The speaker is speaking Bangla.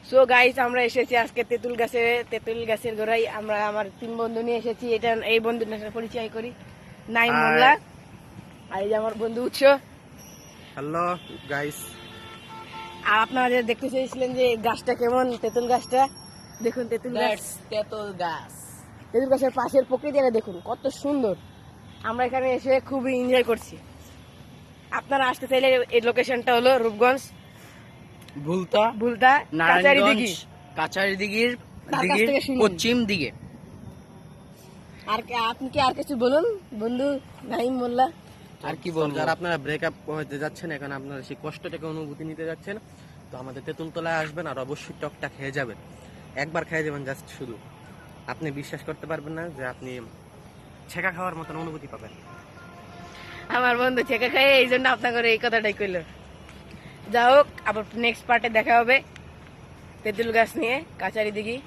সো গাইস, আমরা এসেছি আজকে তেঁতুল গাছের গোড়ায়। আমরা আমার 3 বন্ধু নিয়ে এসেছি। এই বন্ধুর সাথে পরিচয় করি, নাইম মোল্লা। আর এই যে আমার বন্ধু উৎস। Hello guys. আর আপনারা যে দেখতে চেয়েছিলেন যে গাছটা কেমন, তেঁতুল গাছটা দেখুন। তেঁতুল গাছের পাশের প্রকৃতিটা দেখুন কত সুন্দর। আমরা এখানে এসে খুবই এনজয় করছি। আপনারা আসতে চাইলে এই লোকেশনটা হলো রূপগঞ্জ, ভুলতা কাছারি দিঘির তার কাছ থেকে শুনুন। পশ্চিম দিকে। আর আপনি কি আর কিছু বলুন বন্ধু নাইম মোল্লা? আর কি বলবো, যারা আপনারা ব্রেকআপ হতে যাচ্ছেন, এখন আপনারা সেই কষ্টটাকে অনুভূতি নিতে যাচ্ছেন, তো আমাদের তেঁতুলতলায় আসবেন আর অবশ্যই টকটা খেয়ে যাবেন। একবার খেয়ে যাবেন জাস্ট, শুধু আপনি বিশ্বাস করতে পারবেন না যে আপনি ছেঁকা খাওয়ার মতন অনুভূতি পাবেন। আমার বন্ধু ছেঁকা খায়, এই জন্য আপনাকে এই কথাটাই কইলো। যা হোক, আবার নেক্সট পার্টে দেখা হবে তেঁতুল গাছ নিয়ে, কাছারি দিঘি।